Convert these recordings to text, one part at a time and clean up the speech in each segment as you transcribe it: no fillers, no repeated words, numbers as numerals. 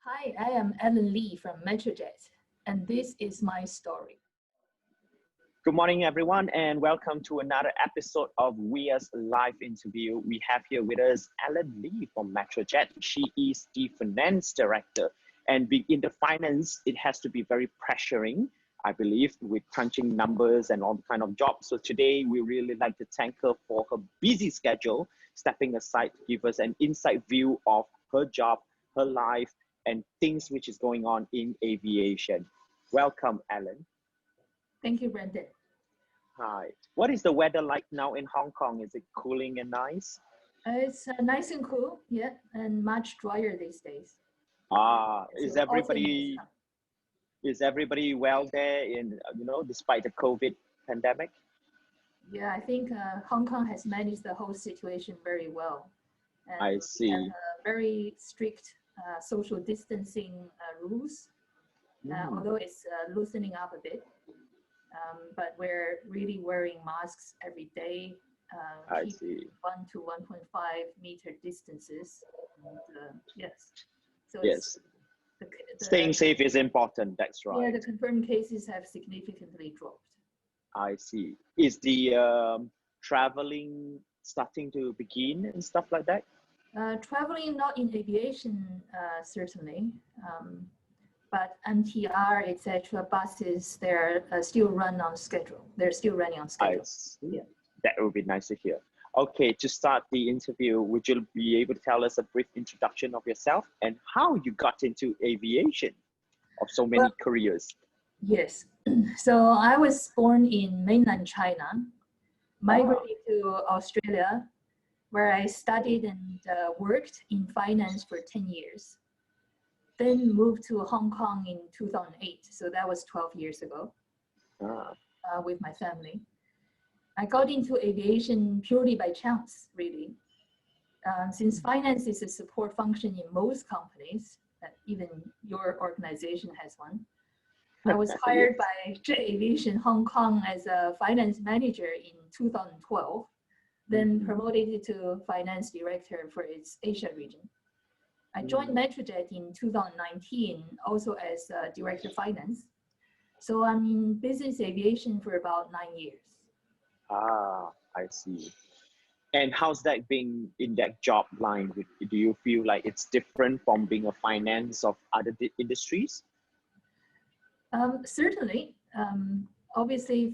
Hi, I am Ellen Lee from Metrojet, and this is my story. Good morning, everyone, and welcome to another episode of We's live interview. We have here with us Ellen Lee from Metrojet. She is the finance director, and in the finance, it has to be very pressuring, I believe, with crunching numbers and all kind of jobs. So today, we really like to thank her for her busy schedule, stepping aside to give us an inside view of her job, her life, and things which is going on in aviation. Welcome, Ellen. Thank you, Brendan. Hi. What is the weather like now in Hong Kong? Is it cooling and nice? It's nice and cool, yeah, and much drier these days. Is So everybody well there in despite the COVID pandemic? Yeah, I think Hong Kong has managed the whole situation very well. And I see. We have very strict social distancing rules, although it's loosening up a bit. But we're really wearing masks every day. I see. 1 to 1.5 meter distances. And, yes. So yes. Staying safe is important. That's right. Yeah, the confirmed cases have significantly dropped. I see. Is the traveling starting to begin and stuff like that? Traveling, not in aviation, certainly. But MTR, etc., buses, they're still run on schedule. They're still running on schedule. Yeah. That would be nice to hear. Okay, to start the interview, would you be able to tell us a brief introduction of yourself and how you got into aviation of so many careers? Yes. So I was born in mainland China, migrated to Australia, where I studied and worked in finance for 10 years. Then moved to Hong Kong in 2008. So that was 12 years ago with my family. I got into aviation purely by chance, really. Since finance is a support function in most companies, even your organization has one, I was hired by Jet Aviation Hong Kong as a finance manager in 2012, then promoted to finance director for its Asia region. I joined Metrojet in 2019, also as director of finance. So I'm in business aviation for about 9 years. I see. And how's that being in that job line? Do you feel like it's different from being a finance of other industries? Certainly. Obviously,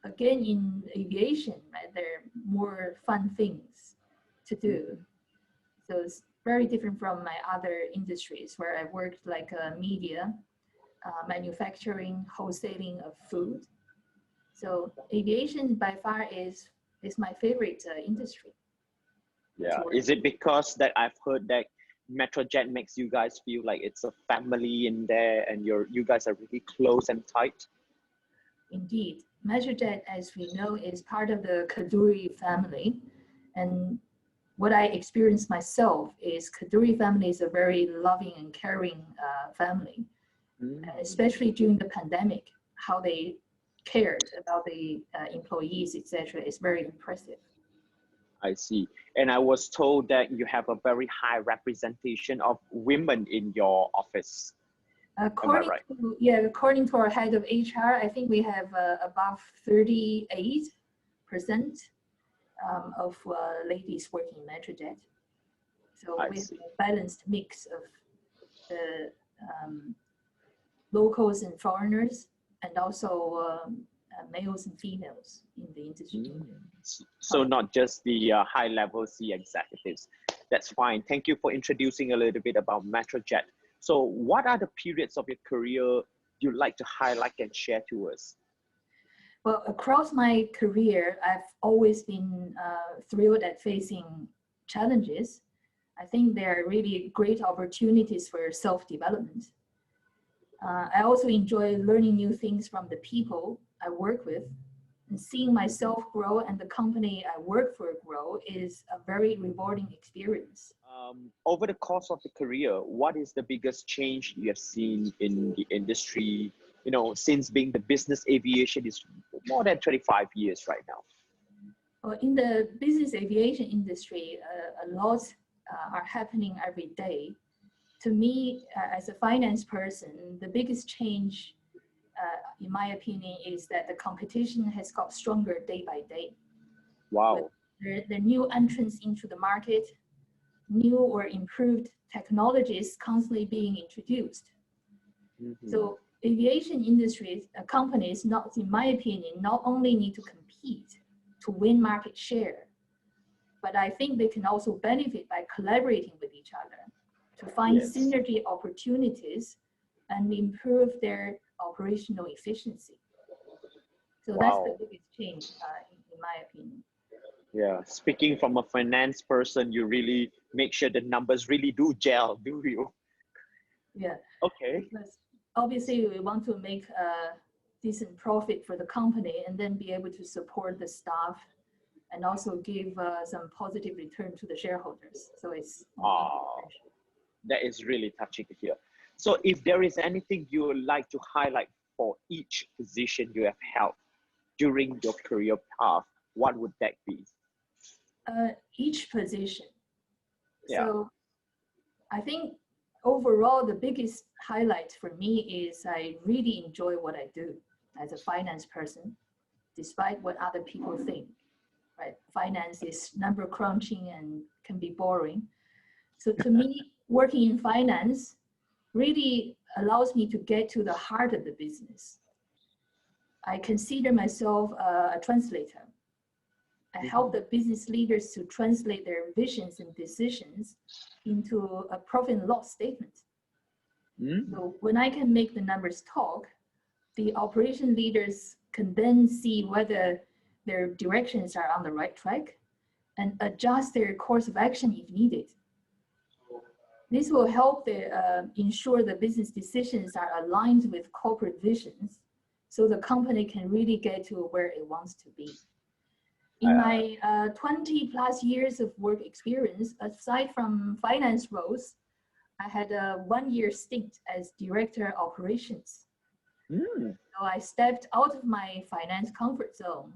again, in aviation, right, there are more fun things to do. So it's very different from my other industries where I worked like media, manufacturing, wholesaling of food. So aviation by far is my favorite industry. Yeah, is it because that I've heard that Metrojet makes you guys feel like it's a family in there and you guys are really close and tight? Indeed. Metrojet, as we know, is part of the Kadoorie family. And what I experienced myself is Kadoorie family is a very loving and caring family, especially during the pandemic, how they cared about the employees, etc., is very impressive. I see. And I was told that you have a very high representation of women in your office. According to our head of HR, I think we have above 38% of ladies working in Metrojet. So we have a balanced mix of the locals and foreigners, and also males and females in the industry. So not just the high-level C executives. That's fine. Thank you for introducing a little bit about Metrojet. So what are the periods of your career you'd like to highlight and share to us? Well, across my career, I've always been thrilled at facing challenges. I think there are really great opportunities for self-development. I also enjoy learning new things from the people I work with, and seeing myself grow and the company I work for grow is a very rewarding experience. Over the course of the career, what is the biggest change you have seen in the industry? You know, since being the business aviation is more than 25 years right now. Well, in the business aviation industry, a lot are happening every day. to me, as a finance person, the biggest change, in my opinion, is that the competition has got stronger day by day. With Wow. the new entrants into the market, new or improved technologies constantly being introduced. So aviation industries, companies, not in my opinion, not only need to compete to win market share, but I think they can also benefit by collaborating with each other to find Yes. synergy opportunities and improve their operational efficiency. So that's the Wow. biggest change, in my opinion. Yeah. Speaking from a finance person, you really make sure the numbers really do gel, do you? Yeah. Okay. Because obviously we want to make a decent profit for the company and then be able to support the staff and also give some positive return to the shareholders. So it's Oh, that is really touching to hear. So if there is anything you would like to highlight for each position you have held during your career path, what would that be? each position. Yeah. So I think overall, the biggest highlight for me is I really enjoy what I do as a finance person, despite what other people think, right? Finance is number crunching and can be boring. So to me, working in finance really allows me to get to the heart of the business. I consider myself a translator. I help the business leaders to translate their visions and decisions into a profit and loss statement. So when I can make the numbers talk, the operation leaders can then see whether their directions are on the right track and adjust their course of action if needed. This will help ensure the business decisions are aligned with corporate visions so the company can really get to where it wants to be. In my 20 plus years of work experience, aside from finance roles, I had a 1-year stint as director operations. So I stepped out of my finance comfort zone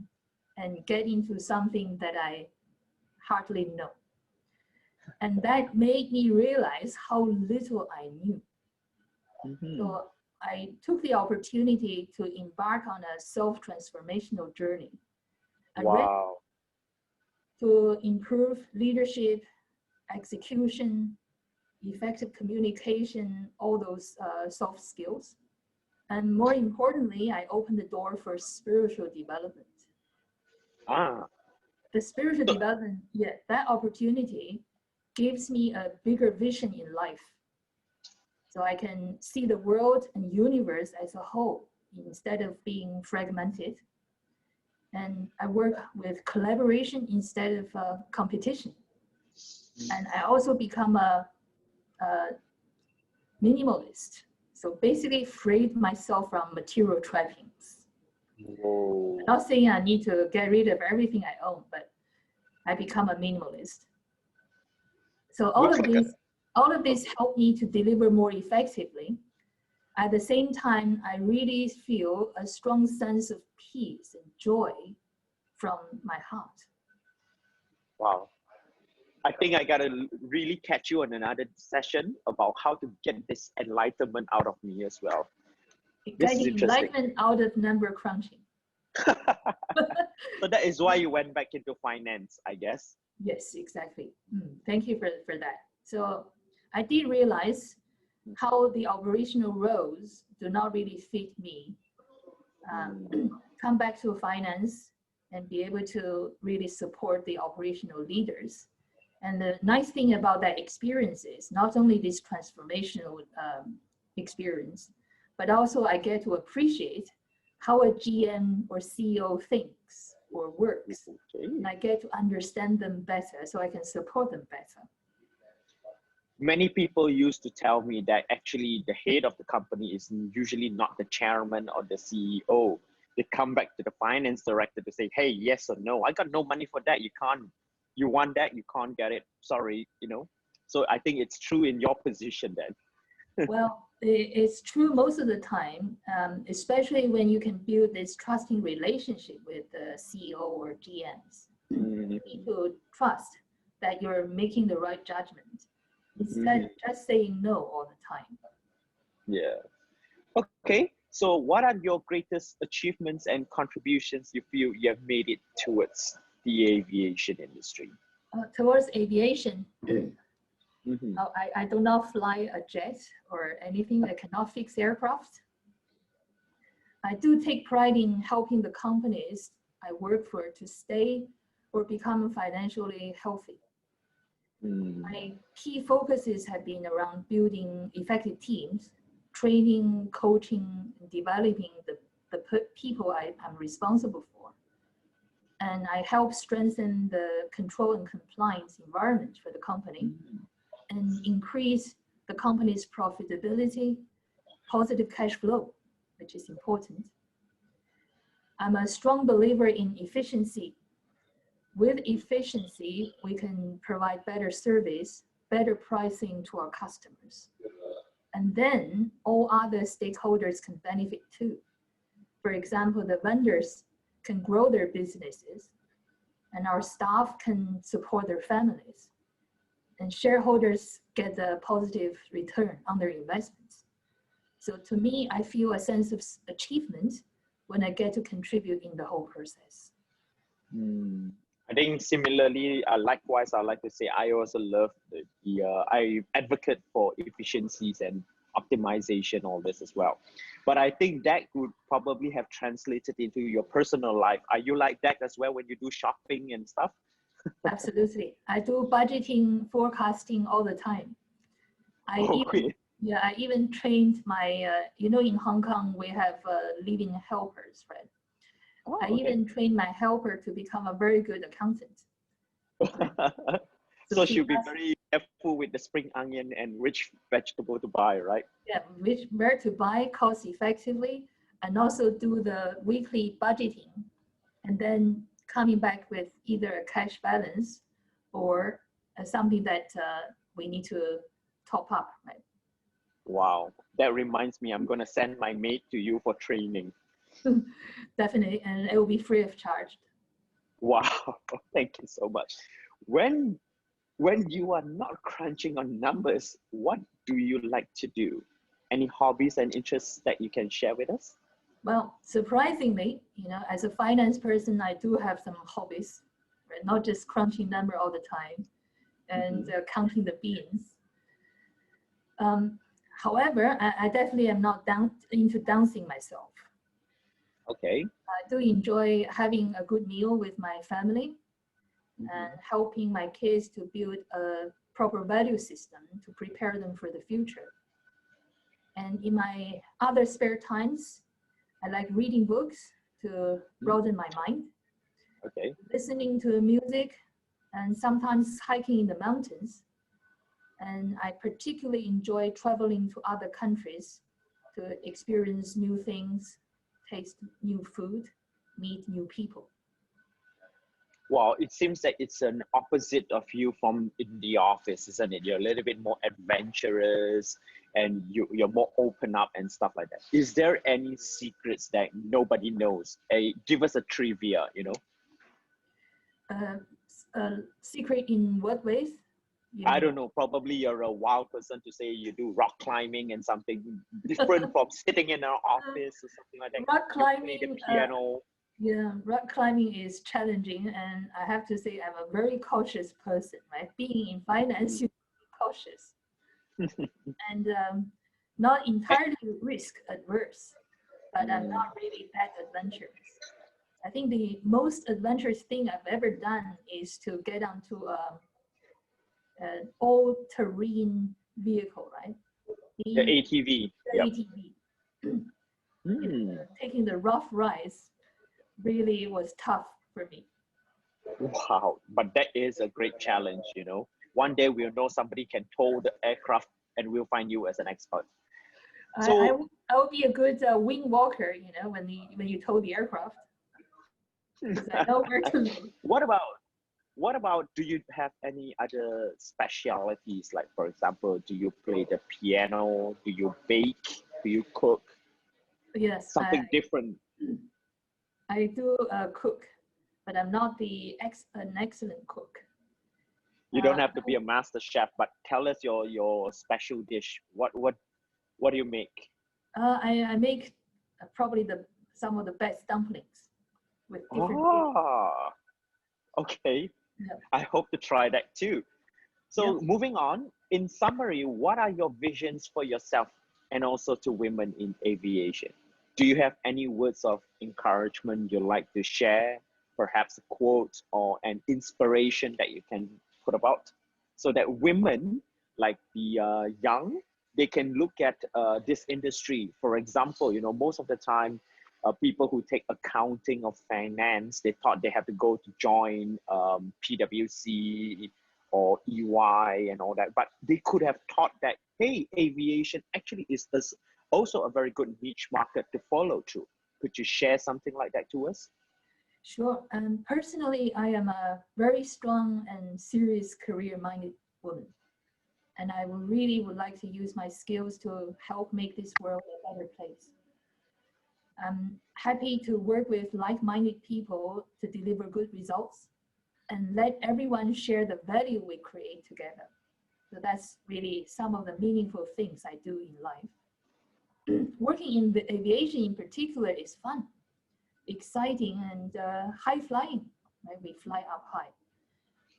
and get into something that I hardly know. And that made me realize how little I knew. So I took the opportunity to embark on a self-transformational journey. I read Wow. to improve leadership, execution, effective communication, all those soft skills. And more importantly, I opened the door for spiritual development. Ah, The spiritual development, yeah, that opportunity gives me a bigger vision in life. So I can see the world and universe as a whole instead of being fragmented. And I work with collaboration instead of competition. And I also become a minimalist. So basically freed myself from material trappings. whoa. I'm not saying I need to get rid of everything I own, but I become a minimalist. So all of this helped me to deliver more effectively. At the same time, I really feel a strong sense of peace and joy from my heart. Wow. I think I gotta really catch you on another session about how to get this enlightenment out of me as well. This is Getting interesting. enlightenment out of number crunching. So that is why you went back into finance, I guess. Yes, exactly. Thank you for that. So I did realize how the operational roles do not really fit me. Come back to finance and be able to really support the operational leaders. And the nice thing about that experience is not only this transformational experience, but also I get to appreciate how a GM or CEO thinks or works. Okay. And I get to understand them better so I can support them better. Many people used to tell me that actually the head of the company is usually not the chairman or the CEO. They come back to the finance director to say, hey, yes or no. I got no money for that. You want that, you can't get it. Sorry, you know. So I think it's true in your position then. Well, it's true most of the time, especially when you can build this trusting relationship with the CEO or GMs. You need to trust that you're making the right judgment. instead of just saying no all the time. Yeah. Okay. So, what are your greatest achievements and contributions you feel you have made it towards the aviation industry? Towards aviation, Mm-hmm. I do not fly a jet or anything. I cannot fix aircraft. I do take pride in helping the companies I work for to stay or become financially healthy. My key focuses have been around building effective teams, training, coaching, developing the people I'm responsible for. And I help strengthen the control and compliance environment for the company and increase the company's profitability, positive cash flow, which is important. I'm a strong believer in efficiency. With efficiency, we can provide better service, better pricing to our customers. And then all other stakeholders can benefit too. For example, the vendors can grow their businesses, and our staff can support their families, and shareholders get a positive return on their investments. So to me, I feel a sense of achievement when I get to contribute in the whole process. I think similarly, likewise, I like to say I also love I advocate for efficiencies and optimization, all this as well. But I think that would probably have translated into your personal life. Are you like that as well when you do shopping and stuff? Absolutely. I do budgeting, forecasting all the time. I even trained my, in Hong Kong, we have living helpers, right? I even trained my helper to become a very good accountant. So she'll be very careful with the spring onion and which vegetable to buy, right? Yeah, where to buy cost effectively, and also do the weekly budgeting, and then coming back with either a cash balance or something that we need to top up, right? Wow, that reminds me, I'm gonna send my maid to you for training. Definitely, and it will be free of charge. Wow, thank you so much. When you are not crunching on numbers, what do you like to do? Any hobbies and interests that you can share with us? Well, surprisingly, as a finance person, I do have some hobbies, right? Not just crunching number all the time and counting the beans. However, I definitely am not into dancing myself. Okay. I do enjoy having a good meal with my family and helping my kids to build a proper value system to prepare them for the future. And in my other spare times, I like reading books to broaden my mind, listening to music, and sometimes hiking in the mountains. And I particularly enjoy traveling to other countries to experience new things, taste new food, meet new people. Well, it seems that it's an opposite of you from in the office, isn't it? You're a little bit more adventurous and you're more open up and stuff like that. Is there any secrets that nobody knows? Give us a trivia, Secret in what ways? I don't know. Probably you're a wild person to say you do rock climbing and something different from sitting in an office or something like that. Rock climbing, you play the piano. Yeah, rock climbing is challenging, and I have to say I'm a very cautious person, right? Being in finance, you be cautious. And not entirely risk adverse, but I'm not really that adventurous. I think the most adventurous thing I've ever done is to get onto an all-terrain vehicle, right? The ATV. The ATV. Taking the rough rides really was tough for me. Wow, but that is a great challenge, One day we'll know somebody can tow the aircraft and we'll find you as an expert. So I will be a good wing walker, when you tow the aircraft. I know where to live. What about, do you have any other specialities? Like, for example, do you play the piano? Do you bake? Do you cook? Yes. Something different. I do cook, but I'm not an excellent cook. You don't have to be a master chef, but tell us your special dish. What do you make? I make probably some of the best dumplings with different ingredients. Oh, okay. Yeah. I hope to try that too. So Yeah. moving on, in summary, what are your visions for yourself and also to women in aviation? Do you have any words of encouragement you'd like to share? Perhaps a quote or an inspiration that you can put about so that women like the young, they can look at this industry. For example, most of the time, people who take accounting or finance, they thought they have to go to join PwC or EY and all that, but they could have thought that, hey, aviation actually is also a very good niche market to follow through. Could you share something like that to us? Sure. Personally, I am a very strong and serious career-minded woman. And I would like to use my skills to help make this world a better place. I'm happy to work with like-minded people to deliver good results and let everyone share the value we create together. So that's really some of the meaningful things I do in life. Working in the aviation in particular is fun, exciting, and high flying. Right? We fly up high.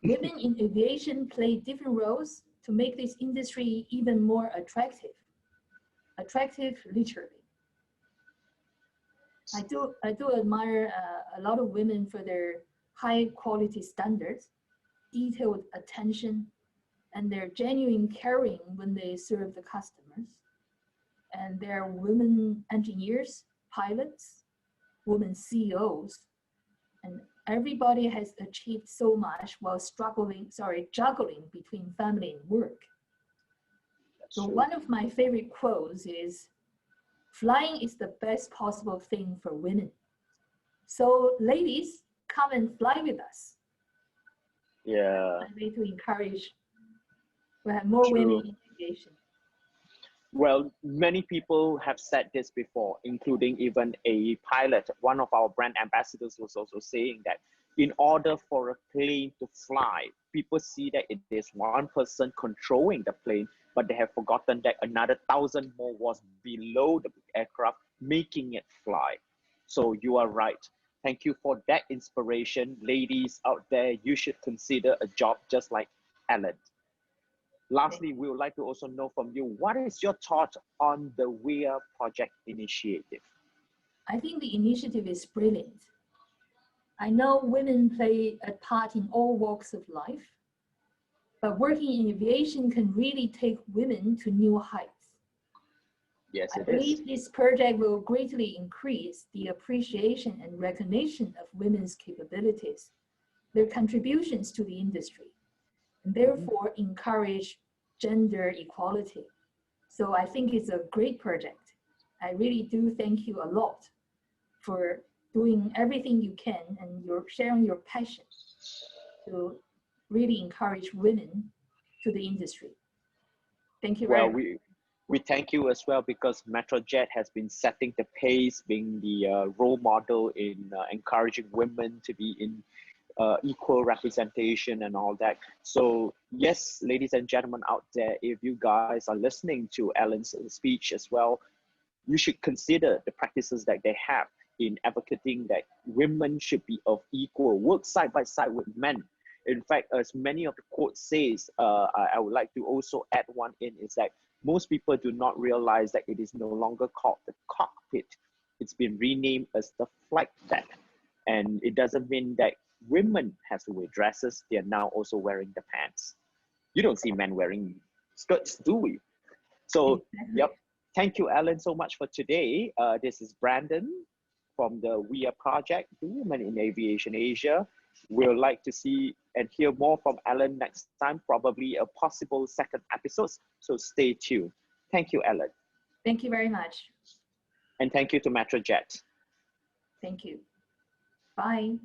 Women in aviation play different roles to make this industry even more attractive. Attractive, literally. I do admire a lot of women for their high quality standards, detailed attention, and their genuine caring when they serve the customers. And there are women engineers, pilots, women CEOs, and everybody has achieved so much while juggling between family and work. That's So true. one of my favorite quotes is, "Flying is the best possible thing for women. So ladies, come and fly with us." Yeah, I need to encourage to have more women true. in aviation. Well, many people have said this before, including even a pilot. One of our brand ambassadors was also saying that in order for a plane to fly, people see that it is one person controlling the plane, but they have forgotten that another 1,000 more was below the aircraft making it fly. So you are right. Thank you for that inspiration. Ladies out there, you should consider a job just like Ellen. Lastly, we would like to also know from you, what is your thought on the WEA project initiative? I think the initiative is brilliant. I know women play a part in all walks of life, but working in aviation can really take women to new heights. Yes, I it is. believe this project will greatly increase the appreciation and recognition of women's capabilities, their contributions to the industry, and therefore encourage gender equality. So I think it's a great project. I really do thank you a lot for doing everything you can and you're sharing your passion to really encourage women to the industry. Thank you very Well, much. we thank you as well because Metrojet has been setting the pace, being the role model in encouraging women to be in equal representation and all that. So yes, ladies and gentlemen out there, if you guys are listening to Ellen's speech as well, you should consider the practices that they have in advocating that women should be of equal, work side by side with men. In fact, as many of the quotes says, I would like to also add one in, is that most people do not realize that it is no longer called the cockpit. It's been renamed as the flight deck. And it doesn't mean that women have to wear dresses. They are now also wearing the pants. You don't see men wearing skirts, do we? So, Exactly. yep. Thank you, Ellen, so much for today. This is Brandon from the WEA Project, the Women in Aviation Asia. We'll like to see and hear more from Ellen next time, probably a possible second episode. So stay tuned. Thank you, Ellen. Thank you very much. And thank you to Metrojet. Thank you. Bye.